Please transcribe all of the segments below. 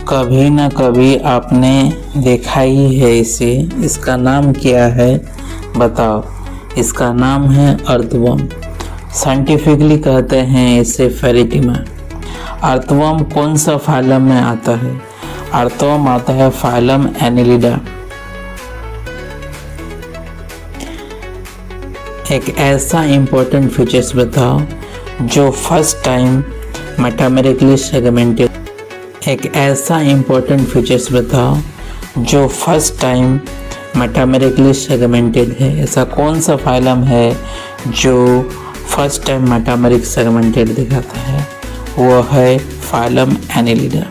कभी न कभी आपने देखा ही है इसे। इसका नाम क्या है बताओ। इसका नाम है अर्थवर्म। साइंटिफिकली कहते हैं इसे फेरेटिमा। अर्थवर्म कौन सा फाइलम में आता है? अर्थवर्म आता है फाइलम एनिलिडा। एक ऐसा इम्पोर्टेंट फीचर्स बताओ जो फर्स्ट टाइम मेटामेरिकली सेगमेंटेड। एक ऐसा इम्पोर्टेंट फीचर्स बताओ जो फर्स्ट टाइम मेटामेरिकली सेगमेंटेड है। ऐसा कौन सा फाइलम है जो फर्स्ट टाइम मेटामेरिक सेगमेंटेड दिखाता है? वो है phylum Annelida.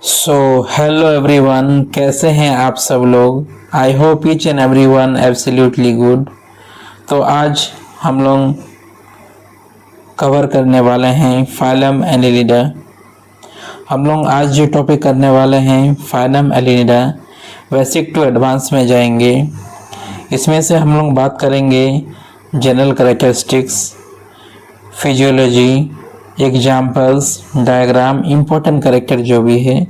So hello everyone, कैसे हैं आप सब लोग? I hope each and everyone absolutely good. तो आज हम लोग कवर करने वाले हैं फाइलम एनिलिडा। हम लोग आज जो टॉपिक करने वाले हैं phylum annelida, basic to advance में जाएंगे। इसमें से हम लोग बात करेंगे general characteristics, physiology, examples, diagram, important character जो भी है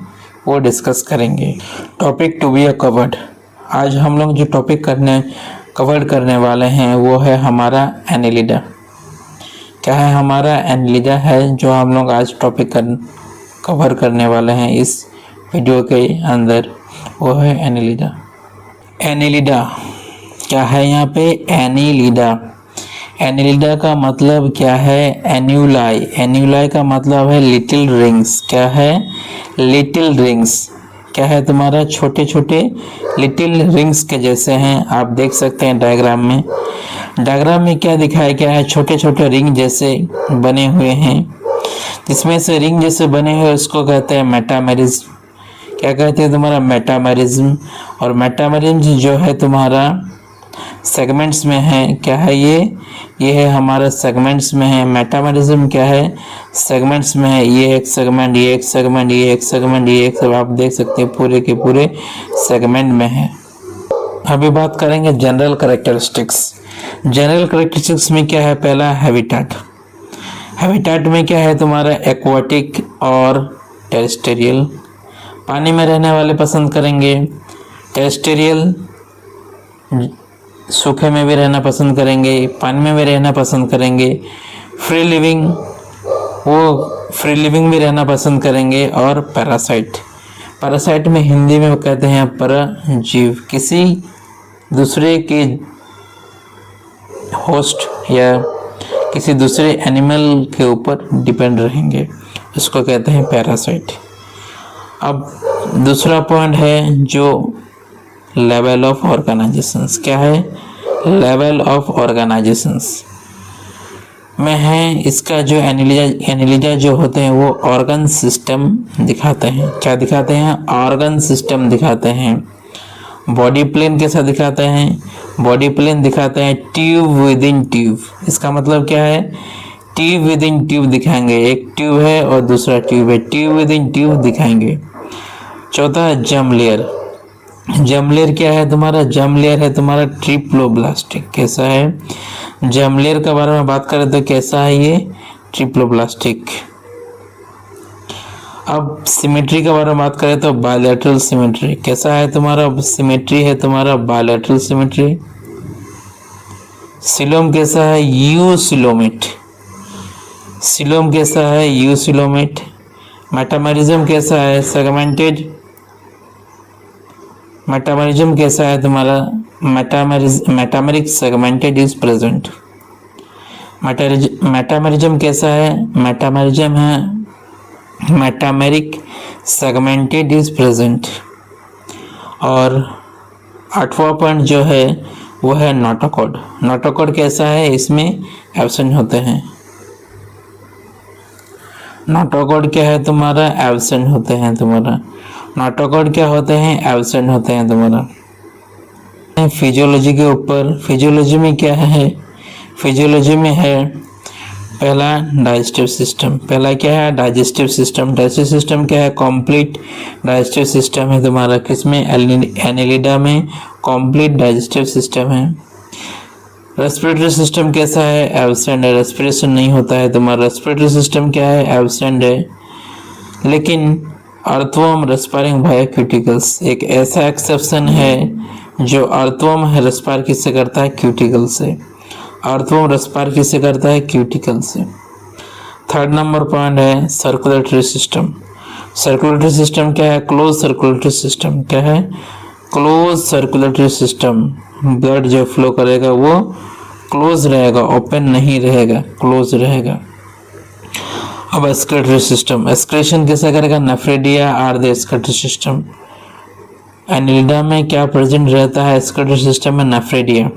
वो डिस्कस करेंगे। Topic to be covered. आज हम लोग जो टॉपिक कवर करने वाले हैं वो है हमारा एनिलिडा। क्या है हमारा एनिलिडा है जो हम लोग आज टॉपिक कवर करने वाले हैं इस वीडियो के अंदर, वो है एनिलिडा। एनिलिडा क्या है यहाँ पे? एनिलिडा। एनिलिडा का मतलब क्या है? एन्यूलाई। एन्यूलाई का मतलब है लिटिल रिंग्स। क्या है? Little rings. क्या है तुम्हारा? छोटे छोटे लिटिल रिंग्स के जैसे हैं। आप देख सकते हैं डायग्राम में। डायग्राम में क्या दिखाया गया है? छोटे छोटे रिंग जैसे बने हुए हैं। इसमें से रिंग जैसे बने हुए उसको कहते हैं मेटामेरिज्म। क्या कहते हैं तुम्हारा? मेटामेरिज्म। और मेटामेरिज्म जो है तुम्हारा सेगमेंट्स में है। क्या है ये है हमारा सेगमेंट्स में है। मेटामेरिज्म क्या है? सेगमेंट्स में है। ये एक सेगमेंट, ये एक सेगमेंट, ये एक सेगमेंट, ये एक सब, आप देख सकते हैं पूरे के पूरे सेगमेंट में है। अभी बात करेंगे जनरल कैरेक्टरिस्टिक्स। जनरल कैरेक्टरिस्टिक्स में क्या है? पहला हैबिटेट। हैबिटेट में क्या है तुम्हारा? एक्वाटिक और टेरेस्ट्रियल। पानी में रहने वाले पसंद करेंगे। टेरेस्ट्रियल सूखे में भी रहना पसंद करेंगे, पानी में भी रहना पसंद करेंगे। फ्री लिविंग, वो फ्री लिविंग भी रहना पसंद करेंगे। और पैरासाइट। पैरासाइट में हिंदी में कहते हैं परजीव। किसी दूसरे के होस्ट या किसी दूसरे एनिमल के ऊपर डिपेंड रहेंगे, उसको कहते हैं पैरासाइट। अब दूसरा पॉइंट है जो लेवल ऑफ ऑर्गेनाइजेशंस। क्या है? लेवल ऑफ ऑर्गेनाइजेशंस में है इसका जो एनिलिडा जो होते हैं वो ऑर्गन सिस्टम दिखाते हैं। क्या दिखाते हैं? ऑर्गन सिस्टम दिखाते हैं। बॉडी प्लेन कैसा दिखाते हैं? बॉडी प्लेन दिखाते हैं ट्यूब विद इन ट्यूब। इसका मतलब क्या है? ट्यूब विद इन ट्यूब दिखाएंगे। एक ट्यूब है और दूसरा ट्यूब है, ट्यूब विद इन ट्यूब दिखाएंगे। चौथा है जर्म लेयर। जर्म लेयर क्या है तुम्हारा? जर्म लेयर है तुम्हारा ट्रिप्लोब्लास्टिक। कैसा है? जर्म लेयर के बारे में बात करें तो कैसा है ये? ट्रिप्लोब्लास्टिक। अब सिमेट्री के बारे में बात करें तो बायलैटरल सिमेट्री। कैसा है तुम्हारा? सिमेट्री है तुम्हारा बायलैटरल सिमेट्री। सिलोम कैसा है? You coelomate. सिलोम कैसा है? You coelomate. मेटामेरिज्म कैसा है? सेगमेंटेड। मेटामेरिज्म कैसा है तुम्हारा? Metameric segmented is present. Metamerism कैसा है? मेटामेरिज्म है मेटामेरिक सेगमेंटेड इज प्रेजेंट। और आठवां पॉइंट जो है वो है नोटोकॉर्ड। नोटोकॉर्ड कैसा है? इसमें एब्सेंट होते हैं। नोटोकॉर्ड क्या है तुम्हारा? एब्सेंट होते हैं तुम्हारा। नोटोकॉर्ड क्या होते हैं? एब्सेंट होते हैं तुम्हारा। फिजियोलॉजी के ऊपर, फिजियोलॉजी में क्या है? फिजियोलॉजी में है पहला डाइजेस्टिव सिस्टम। पहला क्या है? Digestive system. डाइजेस्टिव सिस्टम क्या है? कंप्लीट डाइजेस्टिव सिस्टम है तुम्हारा। किसमें? एनिलिडा में कंप्लीट डाइजेस्टिव सिस्टम है। रेस्पिरेटरी सिस्टम कैसा है? एब्सेंट है, रेस्पिरेशन नहीं होता है तुम्हारा। रेस्पिरेटरी सिस्टम क्या है? एब्सेंट है। लेकिन अर्थवर्म रेस्पायरिंग वाया क्यूटिकल्स एक ऐसा एक्सेप्शन है जो अर्थवर्म है रेस्पायर किससे करता है? क्यूटिकल से। अर्थवर्म रेस्पायर किससे करता है? क्यूटिकल से। थर्ड नंबर पॉइंट है सर्कुलेटरी सिस्टम। सर्कुलेटरी सिस्टम क्या है? Close circulatory system. क्या है? Close circulatory system. ब्लड जो फ्लो करेगा वो क्लोज रहेगा, ओपन नहीं रहेगा, क्लोज रहेगा। अब एक्सक्रीटरी सिस्टम, एक्सक्रीशन कैसे करेगा? Nephridia are the excretory system. Annelida में क्या प्रेजेंट रहता है? एक्सक्रीटरी सिस्टम में नेफ्रेडिया।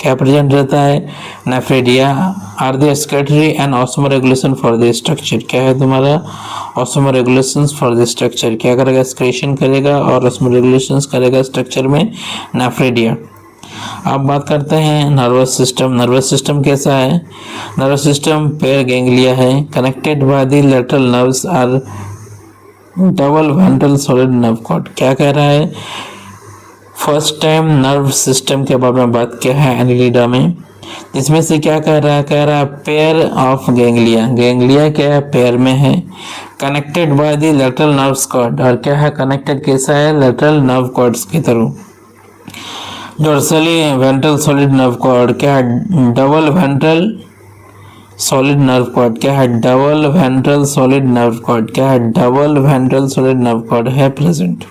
क्या प्रेजेंट रहता है? Nephridia are the excretory and osmoregulation for the structure. क्या है तुम्हारा? Osmoregulation for the structure. क्या करेगा? एक्सक्रीशन करेगा और ऑस्मोरेगुलेशन करेगा स्ट्रक्चर में नेफ्रेडिया। अब बात करते हैं नर्वस सिस्टम। नर्वस सिस्टम कैसा है? नर्वस सिस्टम पेयर गैंग्लिया है, connected by the lateral nerves are double ventral solid nerve cord. क्या कह रहा है? फर्स्ट टाइम नर्व सिस्टम के बारे में बात किया है एनिलिडा में, इसमें से क्या कह रहा है? कह रहा है पेयर ऑफ गैंग्लिया। गैंग्लिया क्या है? पेयर में है, connected by the lateral nerves cord. और क्या है? कनेक्टेड कैसा है? लेटरल नर्व कॉर्ड्स की थ्रू। Dorsally ventral solid nerve cord क्या है? Double ventral solid nerve cord. क्या है? Double ventral solid nerve cord. क्या है? Double ventral solid nerve cord है प्रेजेंट।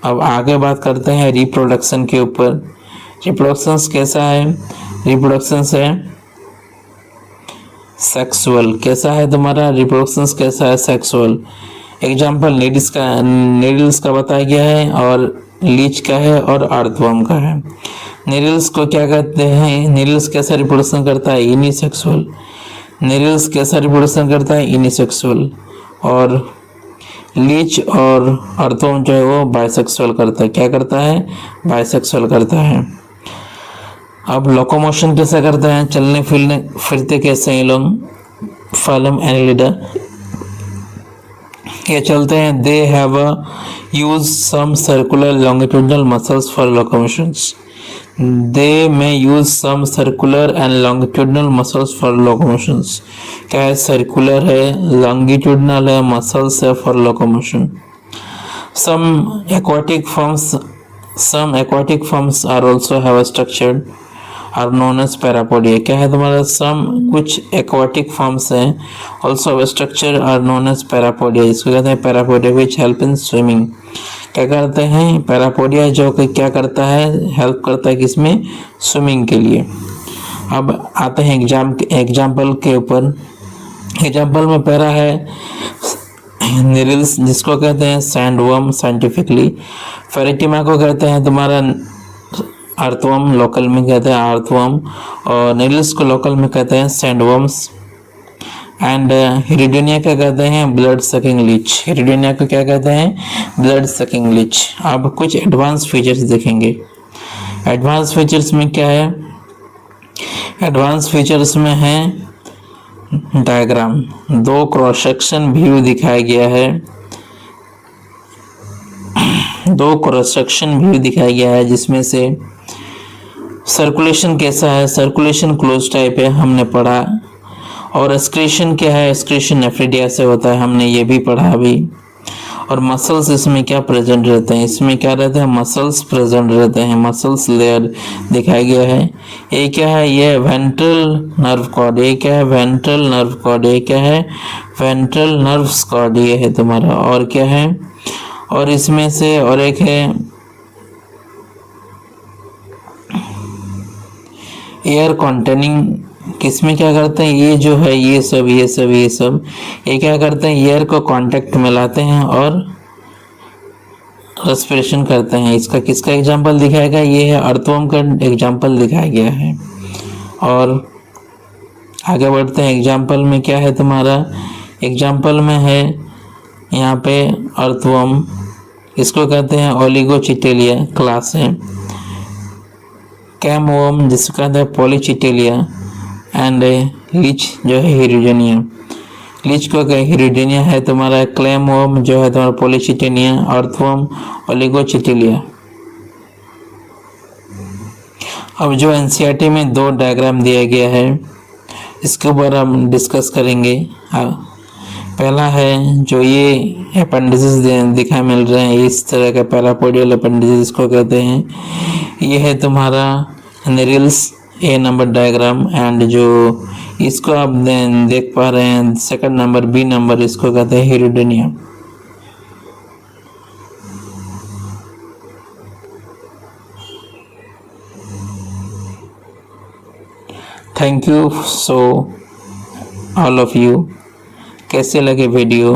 अब आगे बात करते हैं रिप्रोडक्शन के ऊपर। रिप्रोडक्शन कैसा है? रिप्रोडक्शन है सेक्सुअल। कैसा है तुम्हारा? रिप्रोडक्शन कैसा है? सेक्सुअल। एग्जाम्पल नीडल्स का बताया गया है और लीच का है और अर्थवर्म का है। नीडल्स को क्या कहते हैं? नीडल्स कैसा रिप्रोडक्शन करता है? यूनिसेक्सुअल। नीडल्स कैसा रिप्रोडक्शन करता है? यूनिसेक्सुअल। और लीच और अर्थवर्म जो है वो बाइसेक्सुअल करता है। क्या करता है? बाइसेक्सुअल करता है। अब लोकोमोशन कैसा करता है? चलने फिरते कैसे ये लोग? फाइलम एनिलिडा ये चलते हैं। They have use some circular longitudinal muscles for locomotions. They may use some circular and longitudinal muscles for locomotions. क्या है? सर्कुलर है, लॉन्गिट्यूडनल है, मसल्स है for locomotion. Some aquatic forms are also have a structured are known as parapodia। क्या है तुम्हारा? सम कुछ aquatic forms हैं also have a structure are known as parapodia। इसको कहते हैं parapodia which help in swimming। क्या करते हैं? पैरापोडिया जो कि क्या करता है? हेल्प करता है किसमें? स्विमिंग के लिए। अब आते हैं एग्जाम्पल के ऊपर। एग्जाम्पल में पैरा है निरिल्स जिसको कहते हैं सैंडवर्म साइंटिफिकली। फेरेटिमा को कहते हैं तुम्हारा अर्थवर्म, लोकल में कहते हैं अर्थवर्म। और निरिल्स को लोकल में कहते हैं सैंडवर्म्स। एंड हिरिडोनिया क्या कहते हैं? Blood sucking Leach. हिरिडोनिया को क्या कहते हैं? Blood sucking Leach. अब कुछ एडवांस फीचर्स देखेंगे। एडवांस फीचर्स में क्या है? एडवांस फीचर्स में है डायग्राम, दो क्रॉस सेक्शन व्यू दिखाया गया है। दो क्रॉस सेक्शन व्यू दिखाया गया है जिसमें से सर्कुलेशन कैसा है? सर्कुलेशन क्लोज टाइप है, हमने पढ़ा। और एक्सक्रीशन क्या है? एक्सक्रीशन नेफ्रेडिया से होता है, हमने ये भी पढ़ा अभी। और मसल्स इसमें क्या प्रेजेंट रहते हैं? इसमें क्या रहते हैं? मसल्स प्रेजेंट रहते हैं, मसल्स लेयर दिखाया गया है। ये क्या है? ये वेंट्रल नर्व कॉर्ड। ये क्या है? Ventral nerve cord. ये क्या है? वेंट्रल नर्व्स कॉर्ड ये है तुम्हारा। और क्या है? और इसमें से और एक है एयर कॉन्टेनिंग। किसमें क्या करते हैं? ये जो है ये सब ये क्या करते हैं? एयर को कांटेक्ट में लाते हैं और रेस्पिरेशन करते हैं। इसका किसका एग्जांपल दिखाएगा? ये है अर्थवर्म का एग्जांपल दिखाया गया है। और आगे बढ़ते हैं। एग्जांपल में क्या है तुम्हारा? एग्जांपल में है यहाँ पे अर्थवर्म, इसको कहते हैं ओलिगोचिटेलिया क्लास है। कैमवर्म जिसको कहते हैं पॉलीचिटेलिया। एंड लीच जो है हिरिडोनिया। लीच को हिरिडोनिया है तुम्हारा। क्लैमवर्म जो है तुम्हारा पॉलीचिटेनिया। अर्थवर्म ओलिगोचिटेलिया। अब जो एनसीईआरटी में दो डायग्राम दिया गया है इसके ऊपर हम डिस्कस करेंगे। पहला है जो ये अपेंडिसेस दिखाई मिल रहे हैं, इस तरह का पैरापोडियल अपेंडिसेस इसको कहते हैं। ये है तुम्हारा नेरिल्स ए नंबर डायग्राम, एंड जो इसको आप देख पा रहे हैं सेकंड नंबर बी नंबर, इसको कहते हैं हीरिडोनियम। Thank you so all of you. कैसे लगे वीडियो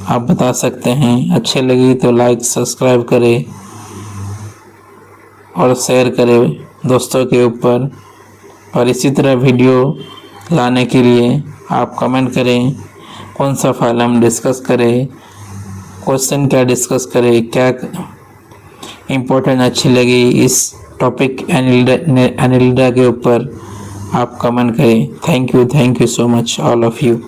आप बता सकते हैं, अच्छे लगी तो लाइक सब्सक्राइब करें और शेयर करें दोस्तों के ऊपर। और इसी तरह वीडियो लाने के लिए आप कमेंट करें कौन सा फाइल हम डिस्कस करें, क्वेश्चन क्या डिस्कस करें, क्या इम्पोर्टेंट अच्छी लगी इस टॉपिक एनिलिडा के ऊपर आप कमेंट करें। Thank you so much all of you.